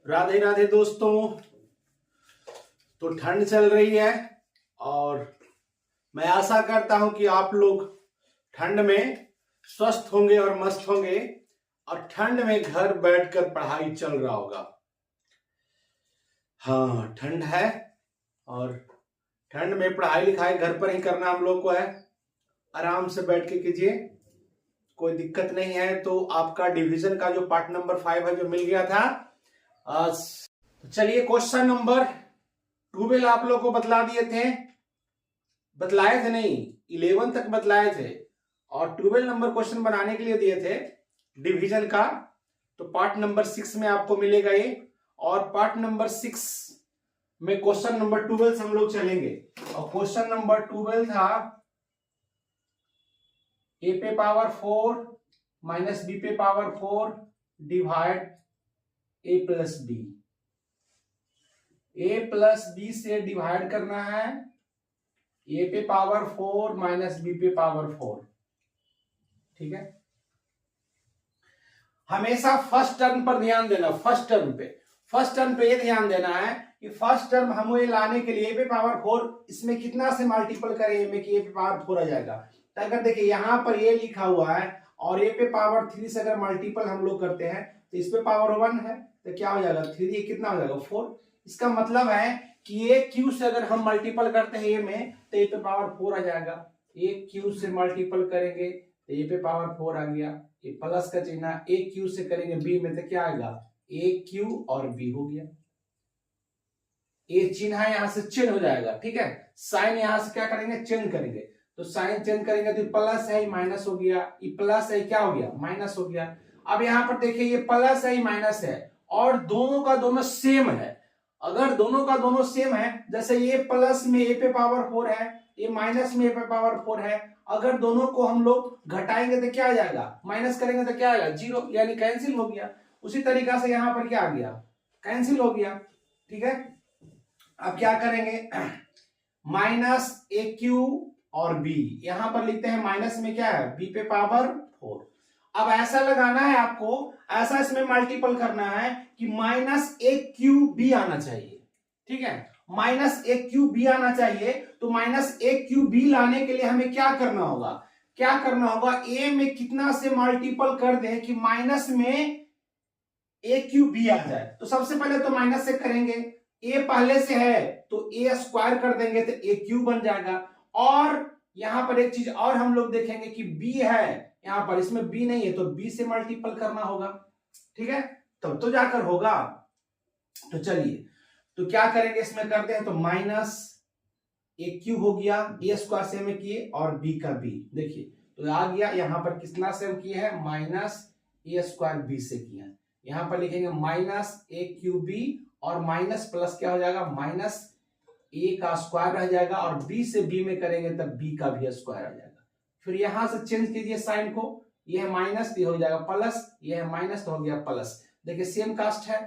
राधे राधे दोस्तों। तो ठंड चल रही है और मैं आशा करता हूं कि आप लोग ठंड में स्वस्थ होंगे और मस्त होंगे और ठंड में घर बैठकर पढ़ाई चल रहा होगा। हाँ, ठंड है और ठंड में पढ़ाई लिखाई घर पर ही करना हम लोग को है। आराम से बैठ के कीजिए, कोई दिक्कत नहीं है। तो आपका डिवीजन का जो पार्ट नंबर 5 है जो मिल गया था। तो चलिए क्वेश्चन नंबर 12 आप लोग को बतला दिए थे, बतलाए थे नहीं, 11 तक बतलाए थे और 12 नंबर क्वेश्चन बनाने के लिए दिए थे डिवीजन का। तो पार्ट नंबर 6 में आपको मिलेगा ये, और पार्ट नंबर 6 में क्वेश्चन नंबर 12 से हम लोग चलेंगे। और क्वेश्चन नंबर 12 था a पे पावर 4 माइनस b पे power 4 divide a plus b। a plus b से डिवाइड करना है a पे पावर 4 माइनस b पे पावर 4। ठीक है, हमेशा फर्स्ट टर्म पर ध्यान देना। फर्स्ट टर्म पे ये ध्यान देना है कि फर्स्ट टर्म हमें लाने के लिए a पे पावर 4 इसमें कितना से मल्टीपल करें a में कि a पे पावर 4 आ जाएगा। तो अगर देखिए यहां पर ये लिखा हुआ है और a पे पावर 3 से अगर मल्टीपल हम लोग करते हैं तो इस पे पावर 1 है तो क्या हो जाएगा 3, ये कितना हो जाएगा 4। इसका मतलब है कि a क्यू से अगर हम मल्टीपल करते हैं a में तो a पे पावर 4 आ जाएगा। a क्यू से मल्टीपल करेंगे तो a पे पावर 4 आ गया। ये प्लस का चिन्ह a क्यू से करेंगे b में तो क्या आएगा a क्यू और b हो गया। ये चिन्ह यहां से चेंज हो जाएगा। ठीक है, साइन यहां से क्या करेंगे चेंज करेंगे, तो साइन चेंज करेंगे तो प्लस है माइनस हो गया, ये प्लस है क्या हो गया माइनस हो गया। अब यहां पर देखिए ये प्लस है माइनस है और दोनों का दोनों सेम है। अगर दोनों का दोनों सेम है, जैसे ये प्लस में a पे पावर 4 है, ये माइनस में a पे पावर 4 है, अगर दोनों को हम लोग घटाएंगे तो क्या आ जाएगा, माइनस करेंगे तो क्या आएगा 0, यानी कैंसिल हो गया। उसी तरीका से यहां पर क्या आ गया कैंसिल हो गया। ठीक है, अब क्या करेंगे माइनस ए क्यू और b, यहां पर लिखते हैं माइनस में क्या है b पे पावर 4। अब ऐसा लगाना है आपको, ऐसा इसमें मल्टीपल करना है कि माइनस ए क्यू बी आना चाहिए। ठीक है, माइनस ए क्यू बी आना चाहिए। तो माइनस ए क्यू बी लाने के लिए हमें क्या करना होगा, a में कितना से मल्टीपल कर दें कि माइनस में ए क्यू बी आ जाए। तो सबसे पहले तो माइनस से करेंगे, a पहले से है तो a स्क्वायर कर देंगे तो a क्यू बन जाएगा। और यहां पर एक चीज और हम लोग देखेंगे कि b है यहां पर, इसमें b नहीं है तो b से मल्टीपल करना होगा। ठीक है, तब तो जाकर होगा। तो चलिए तो क्या करेंगे इसमें करते हैं, तो माइनस ए क्यू हो गया, a स्क्वायर से हमें किए और b का b, देखिए तो आ गया। यहां पर कितना से हम किए हैं माइनस ए स्क्वायर b से किया है। यहां पर लिखेंगे माइनस ए क्यू बी और माइनस प्लस क्या हो जाएगा माइनस a का स्क्वायर रह जाएगा और b से b में करेंगे तब b का भी स्क्वायर आ जाएगा। फिर यहां से चेंज कीजिए साइन को, ये है माइनस ये हो जाएगा प्लस, ये है माइनस तो हो गया प्लस। देखिए सेम कास्ट है,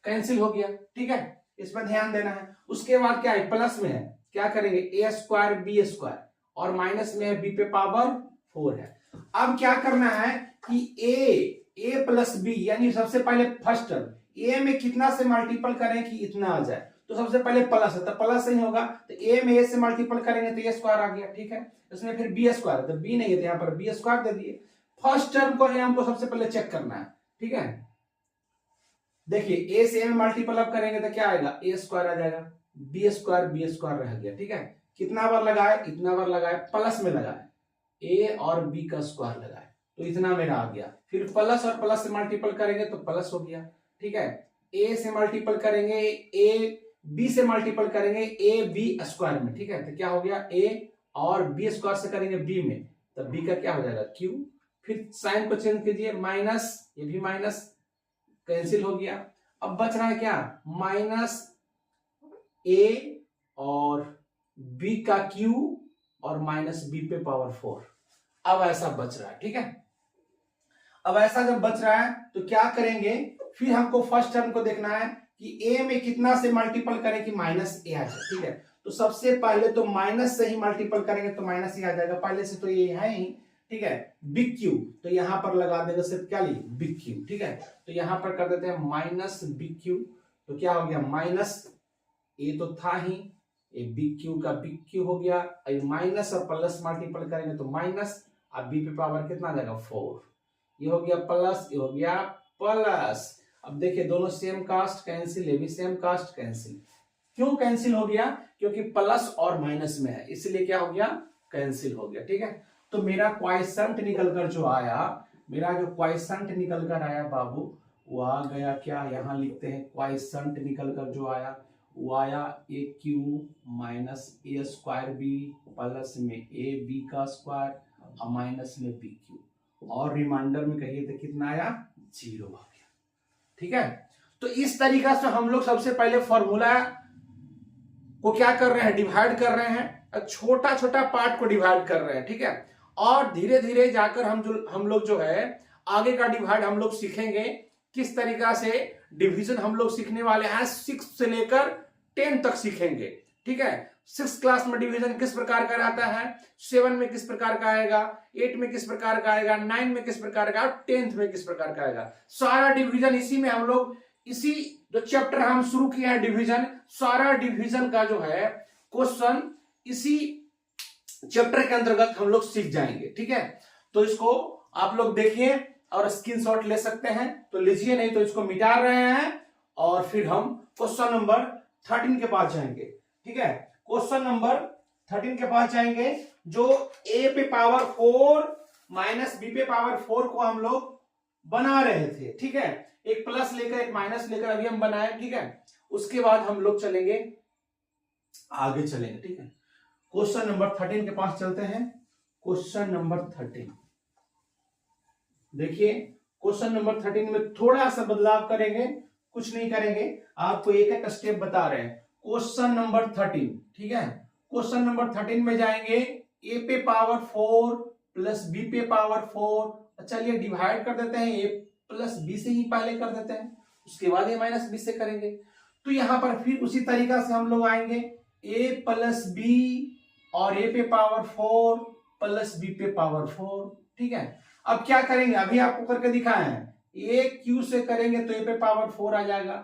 कैंसिल हो गया। ठीक है, इस पर ध्यान देना है। उसके बाद क्या है प्लस में है, क्या करेंगे a स्क्वायर b स्क्वायर और माइनस में है b पे पावर 4 है। अब क्या करना है कि a प्लस b, यानी सबसे पहले फर्स्ट टर्म a में कितना से मल्टीपल करें कि इतना आ जाए। तो सबसे पहले प्लस है तो प्लस नहीं होगा, तो a में a से मल्टीपल करेंगे तो a स्क्वायर आ गया। ठीक है, इसमें फिर b स्क्वायर, तो b नहीं है तो यहाँ पर b स्क्वायर दे दिए। फर्स्ट टर्म को हमको सबसे पहले चेक करना है। ठीक है, देखिए a से a में मल्टीपल अब करेंगे तो क्या आएगा a स्क्वायर आ जाएगा, b स्क्वायर रह गया। ठीक है, कितना बार लगाए, इतना बार लगाए, प्लस में लगाए a और b का स्क्वायर लगाए तो इतना मेरा आ गया। फिर प्लस और प्लस से मल्टीपल करेंगे तो प्लस हो गया। ठीक है, a से मल्टीपल करेंगे, a b से मल्टीपल करेंगे a b स्क्वायर में। ठीक है, तो क्या हो गया a और b स्क्वायर से करेंगे b में तो b का क्या हो जाएगा q। फिर साइन को चेंज कीजिए, माइनस, ये भी माइनस कैंसिल हो गया। अब बच रहा है क्या माइनस a और b का q और माइनस b पे पावर 4। अब ऐसा बच रहा है। ठीक है, अब ऐसा जब बच रहा है तो क्या करेंगे, फिर हमको फर्स्ट टर्म को देखना है कि a में कितना से मल्टीपल करें कि माइनस a आ जाए। ठीक है, तो सबसे पहले तो माइनस से ही मल्टीपल करेंगे तो माइनस ही आ जाएगा, पहले से तो ये है ही ठीक है, बिग क्यू, तो यहां पर लगा देगा सिर्फ क्या लिए बिग क्यू, ठीक है। तो यहां पर कर देते हैं माइनस बिग क्यू, तो क्या हो गया माइनस, ये तो था ही, ये बिग क्यू का बिग क्यू हो गया, माइनस और प्लस मल्टीपल करेंगे तो माइनस, अब बी पे पावर कितना आ जाएगा 4, ये हो गया प्लस, ये हो गया प्लस। अब देखिए दोनों सेम कास्ट कैंसिल, ये भी सेम कास्ट कैंसिल। क्यों कैंसिल हो गया, क्योंकि प्लस और माइनस में है, इसलिए क्या हो गया कैंसिल हो गया, ठीक है। तो मेरा क्वाइसेंट निकल कर जो आया, मेरा जो क्वाइसेंट निकल कर आया बाबू, वो आ गया क्या, यहां लिखते हैं क्वाइसेंट निकल कर जो आया वो आया ए Q minus A square B plus में ए बी का स्क्वायर और माइनस में बी क्यू, और रिमाइंडर में कहिए तो कितना आया 0 आ गया, ठीक है। तो इस तरीका से हम लोग सबसे पहले फॉर्मूला को क्या कर रहे हैं, डिवाइड कर रहे हैं, छोटा छोटा पार्ट को डिवाइड कर रहे हैं, ठीक है। और धीरे धीरे जाकर हम लोग जो है आगे का डिवाइड हम लोग सीखेंगे, किस तरीका से डिवीजन हम लोग सीखने वाले हैं, 6 से लेकर 10 तक सीखेंगे, ठीक है। 6 क्लास में डिवीजन किस प्रकार का रहता है, 7 में किस प्रकार का आएगा, 8 में किस प्रकार का आएगा, 9 में किस प्रकार का, 10th में किस प्रकार का आएगा, सारा डिवीजन इसी में हम लोग, इसी जो चैप्टर हम शुरू किए हैं डिवीजन, सारा डिवीजन का जो है क्वेश्चन इसी चैप्टर के अंतर्गत हम लोग सीख जाएंगे, ठीक है। तो इसको आप लोग देखिए और स्क्रीनशॉट ले सकते हैं तो लीजिए, नहीं तो इसको मिटा रहे हैं और फिर हम क्वेश्चन नंबर 13 के पास जाएंगे, ठीक है। क्वेश्चन नंबर 13 के पास जाएंगे, जो a पे पावर 4 माइनस b पे पावर 4 को हम लोग बना रहे थे, ठीक है। एक प्लस लेकर एक माइनस लेकर अभी हम बनाए, ठीक है। उसके बाद हम लोग चलेंगे आगे चलेंगे, ठीक है। क्वेश्चन नंबर 13 के पास चलते हैं। क्वेश्चन नंबर 13 देखिए, क्वेश्चन नंबर 13 में थोड़ा सा बदलाव करेंगे, कुछ नहीं करेंगे, आपको एक एक स्टेप बता रहे हैं। क्वेश्चन नंबर 13, ठीक है। क्वेश्चन नंबर 13 में जाएंगे, ए पे पावर 4 प्लस बी पे पावर 4, चलिए डिवाइड कर देते हैं, ए प्लस बी से ही पहले कर देते हैं, उसके बाद ए माइनस बी से करेंगे। तो यहां पर फिर उसी तरीका से हम लोग आएंगे, ए प्लस बी और ए पे पावर 4 प्लस बी पे पावर 4, ठीक है। अब क्या करेंगे, अभी आपको करके दिखाए हैं, ए क्यू से करेंगे तो ए पे पावर 4 आ जाएगा,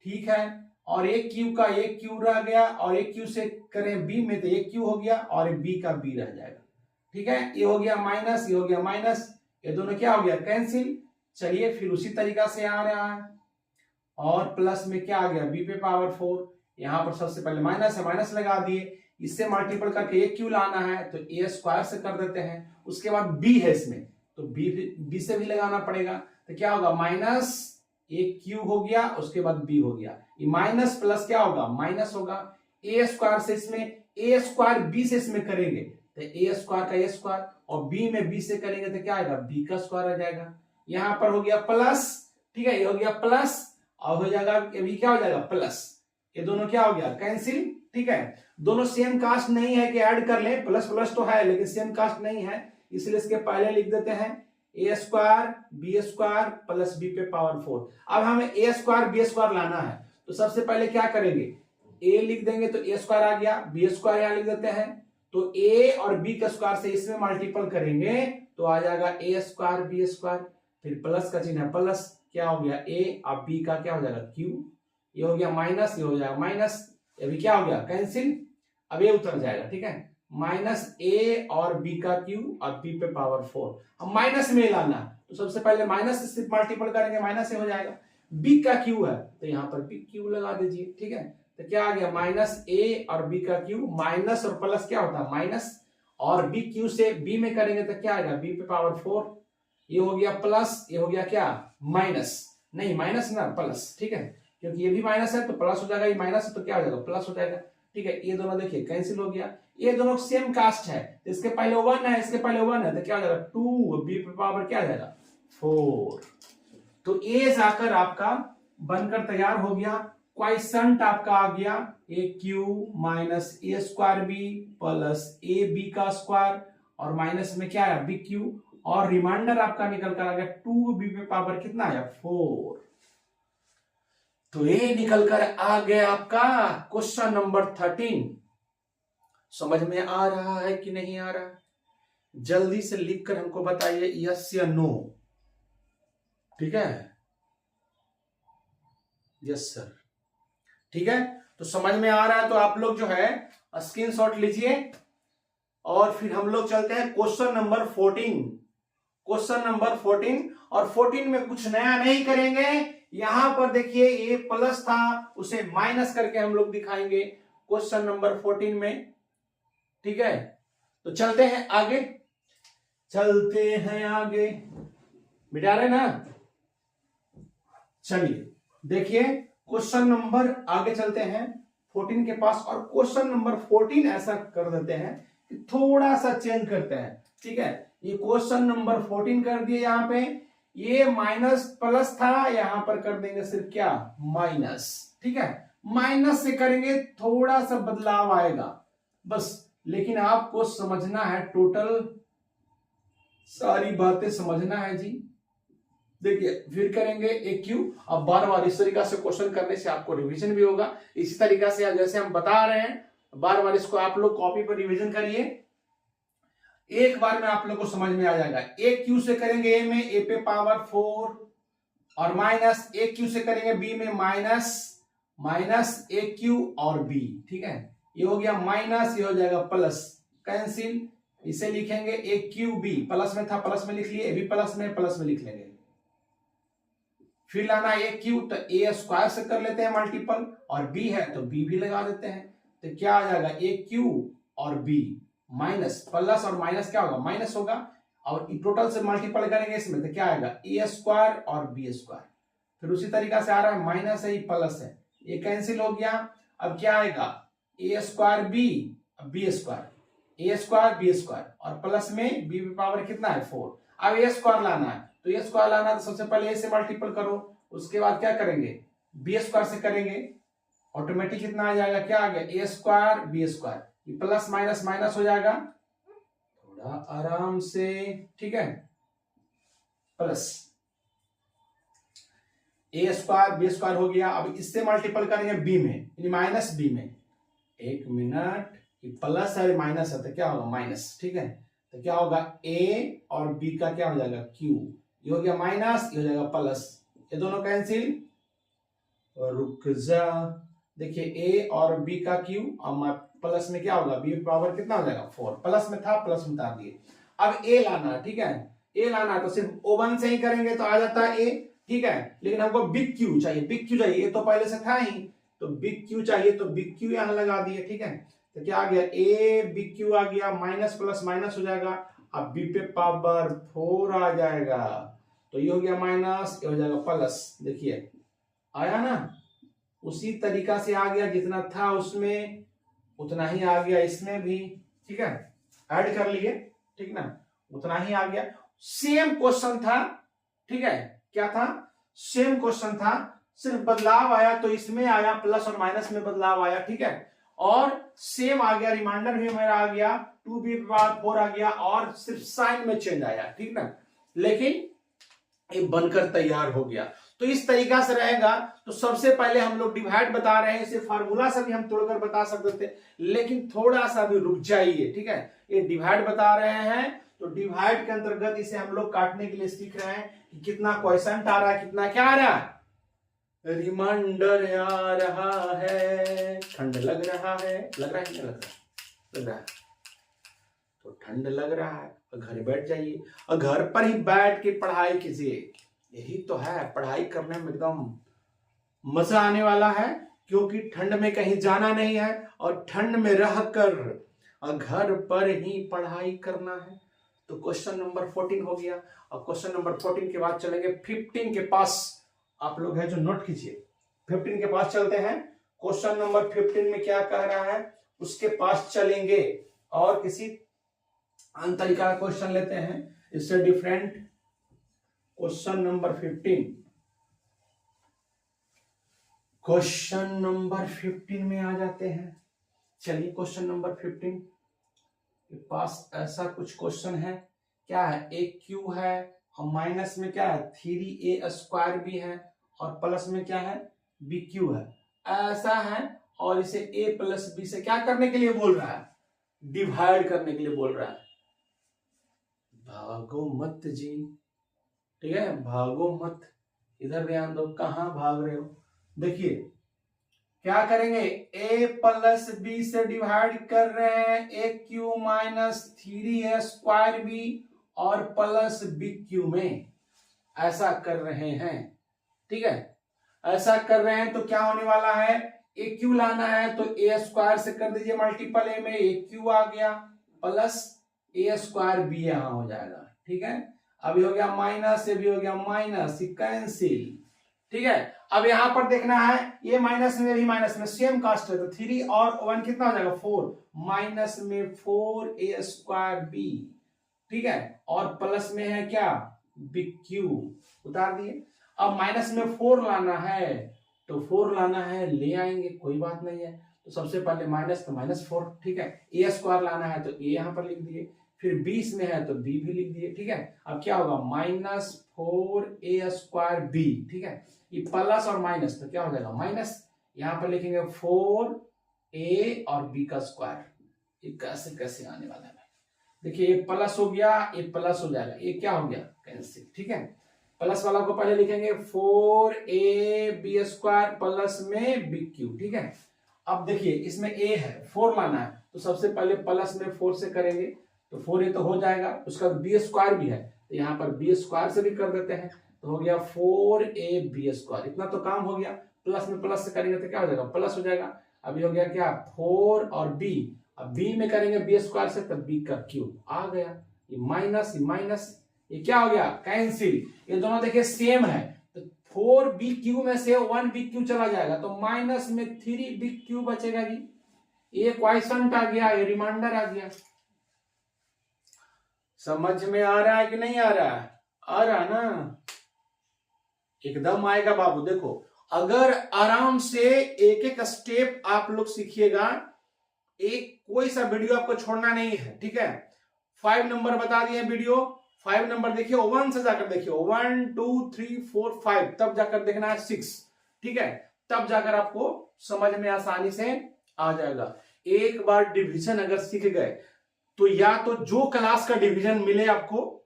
ठीक है। और एक क्यू का एक क्यू रह गया, और एक क्यू से करें बी में तो एक क्यू हो गया और बी का बी रह जाएगा, ठीक है। ये हो गया माइनस, ये हो गया माइनस, ये दोनों क्या हो गया कैंसिल। चलिए फिर उसी तरीका से आ रहा है, और प्लस में क्या आ गया बी पे पावर 4, यहां पर सबसे पहले माइनस है, माइनस लगा दिए, इससे मल्टीपल करके एक क्यू लाना है तो ए स्क्वायर से कर देते हैं, उसके बाद बी है इसमें तो बी से भी लगाना पड़ेगा, तो क्या होगा माइनस एक क्यू हो गया, उसके बाद बी हो गया, ये माइनस प्लस क्या होगा माइनस होगा, ए स्क्वायर से इसमें ए स्क्वायर बी से इसमें करेंगे तो ए स्क्वायर का ए स्क्वायर, और बी में बी से करेंगे तो क्या आएगा बी का स्क्वायर आ जाएगा। यहां पर हो गया प्लस, ठीक है, ये हो गया प्लस और हो जाएगा ये भी क्या हो जाएगा प्लस, ये दोनों क्या हो गया कैंसिल, ठीक है। दोनों सेम कास्ट नहीं है कि ऐड कर लें, प्लस प्लस तो है लेकिन सेम कास्ट नहीं है, इसलिए इसके पहले लिख देते हैं A square B square plus B पे पावर 4। अब हमें ए स्क्वायर बी स्क्वायर लाना है तो सबसे पहले क्या करेंगे, ए लिख देंगे तो ए स्क्वायर आ गया, बी स्क्वायर यहां लिख देते हैं, तो ए और बी का स्क्वायर से इसमें मल्टीपल करेंगे तो आ जाएगा ए स्क्वायर बी स्क्वायर, फिर प्लस का चिन्ह है प्लस, क्या हो गया ए, अब बी का क्या हो जाएगा क्यू, ये हो गया माइनस, ये हो जाएगा माइनस, अभी क्या हो गया कैंसिल, अब ये उतर जाएगा, ठीक है। माइनस ए और बी का क्यू और बी पे पावर 4, हम माइनस में लाना तो सबसे पहले माइनस से मल्टीपल करेंगे, माइनस से हो जाएगा, बी का क्यू है तो यहाँ पर बी क्यू लगा दीजिए, ठीक है। तो क्या आ गया माइनस ए और बी का क्यू, माइनस और प्लस क्या होता है माइनस, और बी क्यू से बी में करेंगे तो क्या आएगा बी पे पावर 4, ये हो गया प्लस, ये हो गया क्या माइनस, नहीं माइनस ना प्लस, ठीक है, क्योंकि ये भी माइनस है तो प्लस हो जाएगा, ये माइनस है तो क्या हो जाएगा प्लस हो जाएगा, ठीक है। ये दोनों देखिए कैंसिल हो गया, ये दोनों सेम कास्ट है तो इसके पहले 1 है, इसके पहले 1 है तो क्या हो जाएगा 2, बी पे पावर क्या आ जाएगा 4, तो ए जाकर आपका बनकर तैयार हो गया, क्वाइसेंट आपका आ गया A Q minus A square B plus A B का स्क्वायर, और माइनस में क्या आया बी क्यू, और रिमाइंडर आपका निकल कर आ गया 2 बी पे पावर कितना आया 4, तो ये निकल कर आ गया आपका क्वेश्चन नंबर 13। समझ में आ रहा है कि नहीं आ रहा, जल्दी से लिखकर हमको बताइए यस या नो। ठीक है, यस सर। ठीक है, तो समझ में आ रहा है तो आप लोग जो है स्क्रीनशॉट लीजिए और फिर हम लोग चलते हैं क्वेश्चन नंबर 14। क्वेश्चन नंबर 14, और 14 में कुछ नया नहीं करेंगे। यहां पर देखिए ये प्लस था, उसे माइनस करके हम लोग दिखाएंगे क्वेश्चन नंबर 14 में। ठीक है, तो चलते हैं आगे, चलते हैं आगे, मिटा रहे ना। चलिए देखिए क्वेश्चन नंबर, आगे चलते हैं 14 के पास, और क्वेश्चन नंबर 14 ऐसा कर देते हैं कि थोड़ा सा चेंज करते हैं। ठीक है, ये क्वेश्चन नंबर 14 कर दिए, यहां पे ये माइनस प्लस था, यहां पर कर देंगे सिर्फ क्या, माइनस। ठीक है, माइनस से करेंगे थोड़ा सा बदलाव आएगा बस, लेकिन आपको समझना है, टोटल सारी बातें समझना है जी। देखिए फिर करेंगे एक क्यू। अब बार बार इस तरीका से क्वेश्चन करने से आपको रिवीजन भी होगा। इसी तरीका से जैसे हम बता रहे हैं, बार बार इसको आप लोग कॉपी पर रिवीजन करिए, एक बार में आप लोग को समझ में आ जाएगा। एक क्यू से करेंगे ए में ए पे पावर 4 और माइनस, एक क्यू से करेंगे बी में माइनस एक क्यू और बी। ठीक है, ये हो गया माइनस, ये हो जाएगा प्लस, कैंसिल। इसे लिखेंगे ए क्यू बी, प्लस में था प्लस में लिख लिए, ए भी प्लस में लिख लेंगे। फिर लाना ए क्यू, तो ए स्क्वायर से कर लेते हैं मल्टीपल, और बी है तो बी भी लगा देते हैं। तो क्या आ जाएगा, ए क्यू और बी, माइनस प्लस और माइनस क्या होगा, माइनस होगा, और टोटल से मल्टीपल करेंगे इसमें तो क्या आएगा, ए स्क्वायर और बी स्क्वायर। फिर उसी तरीका से आ रहा है, माइनस है प्लस है, ये कैंसिल हो गया। अब क्या आएगा, ए स्क्वायर बी बी स्क्वायर, ए स्क्वायर बी स्क्वायर, और प्लस में बी पावर कितना है 4। अब ए स्क्वायर लाना है, तो ए स्क्वायर लाना है तो सबसे पहले ए से मल्टीपल करो, उसके बाद क्या करेंगे, बी स्क्वायर से करेंगे, ऑटोमेटिक कितना आ जाएगा, क्या आ गया, ए स्क्वायर बी स्क्वायर, ये प्लस माइनस माइनस हो जाएगा, थोड़ा आराम से। ठीक है, प्लस ए स्क्वायर बी स्क्वायर हो गया। अब इससे मल्टीपल करेंगे बी में, यानी माइनस बी में, एक मिनट, प्लस है माइनस है तो क्या होगा, माइनस। ठीक है, तो क्या होगा, ए और बी का क्या हो जाएगा, क्यू, ये हो गया माइनस, ये हो जाएगा प्लस, ये दोनों कैंसिल, और रुक जा, देखिए ए और बी का क्यू, और प्लस में क्या होगा, बी पावर कितना हो जाएगा 4, प्लस में था प्लस में उतार दिए। अब ए लाना है, ठीक है, ए लाना है तो सिर्फ O1 से ही करेंगे तो आ जाता है ए। ठीक है, लेकिन हमको बिग क्यू चाहिए, बिग क्यू चाहिए, ये तो पहले से था ही, तो बिग क्यू चाहिए, तो बिग क्यू यहां लगा दिए। ठीक है, तो क्या आ गया, ए बिग क्यू आ गया, माइनस प्लस माइनस हो जाएगा, अब बी पे पावर 4 आ जाएगा, तो ये हो गया माइनस, ये हो जाएगा प्लस। देखिए आया ना, उसी तरीका से आ गया, जितना था उसमें उतना ही आ गया इसमें भी। ठीक है, ऐड कर लिए, ठीक ना, उतना ही आ गया, सेम क्वेश्चन था। ठीक है, क्या था, सेम क्वेश्चन था, सिर्फ बदलाव आया तो इसमें आया, प्लस और माइनस में बदलाव आया। ठीक है, और सेम आ गया, रिमाइंडर भी मेरा आ गया, 2b4 आ गया, और सिर्फ साइन में चेंज आया। ठीक ना, लेकिन ये बनकर तैयार हो गया। तो इस तरीका से रहेगा। तो सबसे पहले हम लोग डिवाइड बता रहे हैं, इसे फार्मूला से भी हम तोड़कर बता सकते थे, लेकिन थोड़ा सा भी रुक जाइए। ठीक है, ये डिवाइड बता रहे हैं, तो डिवाइड के अंतर्गत इसे हम लोग काटने के लिए सीख रहे हैं कि कितना क्वेश्चन आ रहा है, कितना क्या आ रहा है, रिमाइंडर आ रहा है, ठंड लग रहा है, लग रहा है नहीं लग रहा है, तो ठंड लग रहा है, घर बैठ जाइए और घर पर ही बैठ के पढ़ाई कीजिए। यही तो है, पढ़ाई करने में एकदम मजा आने वाला है, क्योंकि ठंड में कहीं जाना नहीं है और ठंड में रहकर घर पर ही पढ़ाई करना है। तो क्वेश्चन नंबर 14 हो गया, और क्वेश्चन नंबर 14 के बाद चलेंगे 15 के पास। आप लोग है जो नोट कीजिए, 15 के पास चलते हैं। क्वेश्चन नंबर 15 में क्या कह रहा है उसके पास चलेंगे, और किसी अन्य तरीका का क्वेश्चन लेते हैं इससे different. Question number 15, question number 15 में आ जाते हैं। चलिए क्वेश्चन नंबर 15 के पास ऐसा कुछ क्वेश्चन है, क्या है, ए क्यू है और माइनस में क्या है 3a स्क्वायर भी है, और प्लस में क्या है बी क्यू है, ऐसा है। और इसे a प्लस बी से क्या करने के लिए बोल रहा है, डिवाइड करने के लिए बोल रहा है। भागो मत जी, ठीक है, भागो मत, इधर ध्यान दो, कहां भाग रहे हो। देखिए क्या करेंगे, a प्लस बी से डिवाइड कर रहे हैं, A Q minus 3a square B और प्लस बी क्यू में, ऐसा कर रहे हैं, ठीक है। ऐसा कर रहे हैं तो क्या होने वाला है, ए क्यू लाना है तो ए स्क्वायर से कर दीजिए मल्टीपल, ए में ए क्यू आ गया प्लस ए स्क्वायर बी यहां हो जाएगा, ठीक है। अभी हो गया माइनस, ये भी हो गया माइनस, कैंसिल, ठीक है। अब यहां पर देखना है, ये माइनस में भी माइनस में सेम कास्ट है, तो 3 और 1 कितना हो जाएगा 4, माइनस में 4a स्क्वायर बी, ठीक है, और प्लस में है क्या बी क्यू, उतार दिए। अब माइनस में 4 लाना है तो 4 लाना है, ले आएंगे, कोई बात नहीं है। तो सबसे पहले माइनस तो -4, ठीक है। ए स्क्वायर लाना है तो ए यहां पर लिख दिए, फिर 20 में है तो बी भी लिख दिए, ठीक है। अब क्या होगा -4a स्क्वायर बी, ठीक है। ये प्लस और माइनस तो क्या हो जाएगा माइनस, यहां पर लिखेंगे 4a और b का स्क्वायर, ये कैसे कैसे आने वाला है, देखिए ये प्लस हो गया, ये प्लस हो जाएगा, ये क्या हो गया कैंसिल, ठीक है। प्लस वाला को पहले लिखेंगे 4ab स्क्वायर प्लस में bq, ठीक है। अब देखिए इसमें a है, 4 लाना है तो सबसे पहले प्लस में 4 से करेंगे तो 4a तो हो जाएगा, उसका b स्क्वायर भी है तो यहाँ पर b स्क्वायर से भी कर देते हैं, तो हो गया 4ab स्क्वायर, इतना तो काम हो गया। प्लस में प्लस से करेंगे तो क्या हो जाएगा प्लस हो जाएगा। अभी हो गया क्या 4 और b, अब b में करेंगे b स्क्वायर से तब b का क्यूब आ गया, ये माइनस, ये क्या हो गया कैंसिल, ये दोनों देखिए सेम है तो 4bq में से 1bq चला जाएगा तो माइनस में 3bq बचेगा जी, ये क्वाइसेंट आ गया, ये रिमाइंडर आ गया। समझ में आ रहा है कि नहीं आ रहा है, आ रहा ना, एकदम आएगा बाबू। देखो अगर आराम से एक एक स्टेप आप लोग सीखिएगा, एक कोई सा वीडियो आपको छोड़ना नहीं है, ठीक है। 5 नंबर बता दिए वीडियो, 5 नंबर देखिए, 1 से जाकर देखिए 1 2 3 4 5, तब जाकर देखना है 6, ठीक है, तब जाकर आपको समझ में आसानी से आ जाएगा। एक बार डिवीजन अगर सीख गए तो या तो जो क्लास का डिवीजन मिले आपको,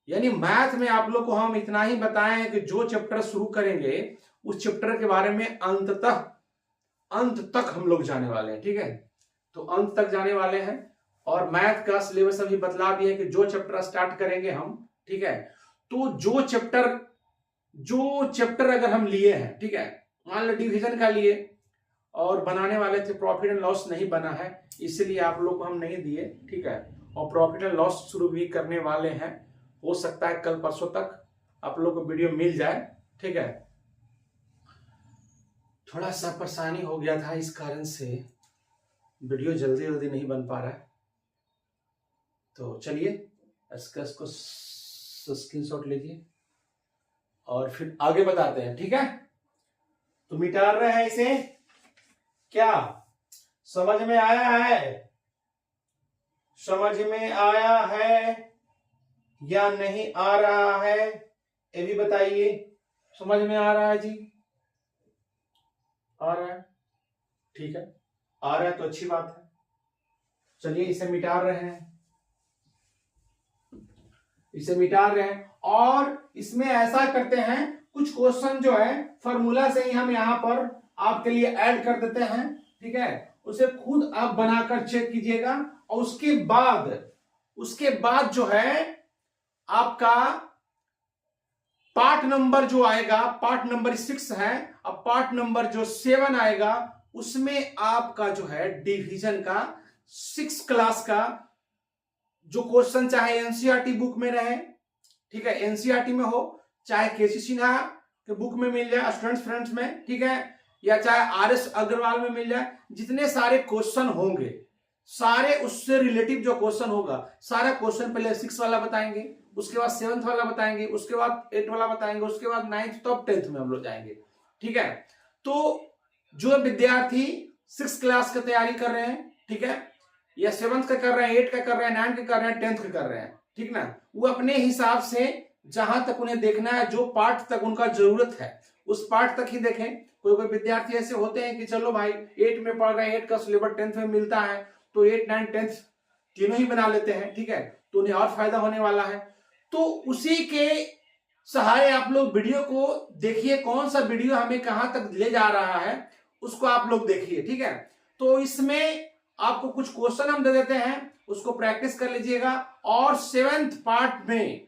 यानी मैथ में आप लोग को हम इतना ही बताएं कि जो चैप्टर शुरू करेंगे उस चैप्टर के बारे में अंत तक हम लोग जाने वाले हैं, ठीक है। तो अंत तक जाने वाले हैं और मैथ का सिलेबस अभी बतला दिया है कि जो चैप्टर स्टार्ट करेंगे हम, ठीक है, तो जो चैप्टर अगर हम लिए हैं, ठीक है, मान लो डिवीजन का लिए और बनाने वाले थे, प्रॉफिट एंड लॉस नहीं बना है इसलिए आप लोग को हम नहीं दिए, ठीक है, और प्रॉफिट एंड लॉस शुरू भी करने वाले हैं, हो सकता है कल परसों तक आप लोग को वीडियो मिल जाए, ठीक है। थोड़ा सा परेशानी हो गया था, इस कारण से वीडियो जल्दी नहीं बन पा रहा है, तो चलिए इसको स्क्रीनशॉट लीजिए और फिर आगे बताते हैं, ठीक है। तो मिटा रहे हैं इसे, क्या समझ में आया है, समझ में आया है या नहीं आ रहा है, ये भी बताइए। समझ में आ रहा है जी, आ रहा है, ठीक है, आ रहा है तो अच्छी बात है। चलिए इसे मिटा रहे हैं, इसे मिटा रहे हैं और इसमें ऐसा करते हैं, कुछ क्वेश्चन जो है फॉर्मूला से ही हम यहां पर आपके लिए ऐड कर देते हैं, ठीक है, उसे खुद आप बनाकर चेक कीजिएगा और उसके बाद जो है आपका पार्ट नंबर जो आएगा, पार्ट नंबर 6 है, अब पार्ट नंबर जो 7 आएगा उसमें आपका जो है डिवीजन का 6 क्लास का जो क्वेश्चन चाहे एनसीईआरटी बुक में रहे, ठीक है, एनसीईआरटी में हो, चाहे केसी सिन्हा के बुक में मिल जाए स्टूडेंट्स फ्रेंड्स में, ठीक है, या चाहे आरएस अग्रवाल में मिल जाए, जितने सारे क्वेश्चन होंगे सारे उससे रिलेटिव जो क्वेश्चन होगा सारा क्वेश्चन पहले 6 वाला बताएंगे, उसके बाद 7th वाला बताएंगे, उसके बाद 8 वाला बताएंगे, उसके बाद 9th, तो अब 10th में हम लोग जाएंगे, ठीक है। तो जो विद्यार्थी 6 क्लास की तैयारी कर रहे हैं, ठीक है, या 7th का कर रहे हैं, 8 का कर रहे हैं, 9 का कर रहे हैं, 10th का कर रहे हैं, ठीक ना, वो अपने हिसाब से जहां तक उन्हें देखना है, जो पार्ट तक उनका जरूरत है उस पार्ट तक ही देखें। कोई विद्यार्थी ऐसे होते हैं कि चलो भाई 8 में पढ़ रहे हैं, 8 का सिलेबस 10th में मिलता है तो 8 9 10th तीनों ही बना लेते हैं, ठीक है, तो उन्हें और फायदा होने वाला है। तो उसी के सहारे आप लोग वीडियो को देखिए, कौन सा वीडियो हमें कहां तक ले जा रहा है उसको आप लोग देखिए, ठीक है। तो इसमें आपको कुछ क्वेश्चन हम दे देते हैं, उसको प्रैक्टिस कर लीजिएगा। और 7th पार्ट में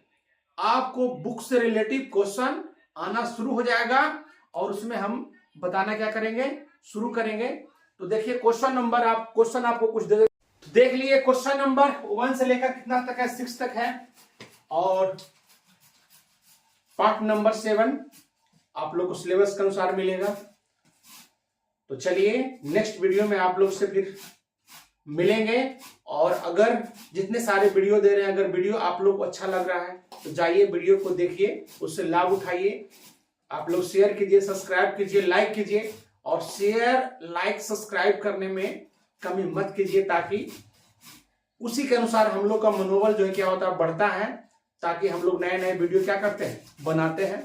आपको बुक से रिलेटिव क्वेश्चन आना शुरू हो जाएगा और उसमें हम बताना क्या करेंगे, शुरू करेंगे। तो देखिए क्वेश्चन आपको कुछ दे, तो देख लिए क्वेश्चन नंबर 1 से लेकर कितना तक है, 6 तक है। और पार्ट नंबर 7 आप लोग को सिलेबस के अनुसार मिलेगा। तो चलिए नेक्स्ट वीडियो में आप लोग से फिर मिलेंगे। और अगर जितने सारे वीडियो दे रहे हैं, अगर वीडियो आप लोग को अच्छा लग रहा है तो जाइए वीडियो को देखिए, उससे लाभ उठाइए। आप लोग शेयर कीजिए, सब्सक्राइब कीजिए, लाइक कीजिए। और शेयर लाइक सब्सक्राइब करने में कमी मत कीजिए, ताकि उसी के अनुसार हम लोग का मनोबल जो है क्या होता है, बढ़ता है, ताकि हम लोग नए नए वीडियो क्या करते हैं, बनाते हैं।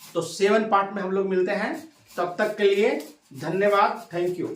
तो 7 पार्ट में हम लोग मिलते हैं, तब तक के लिए धन्यवाद, थैंक यू।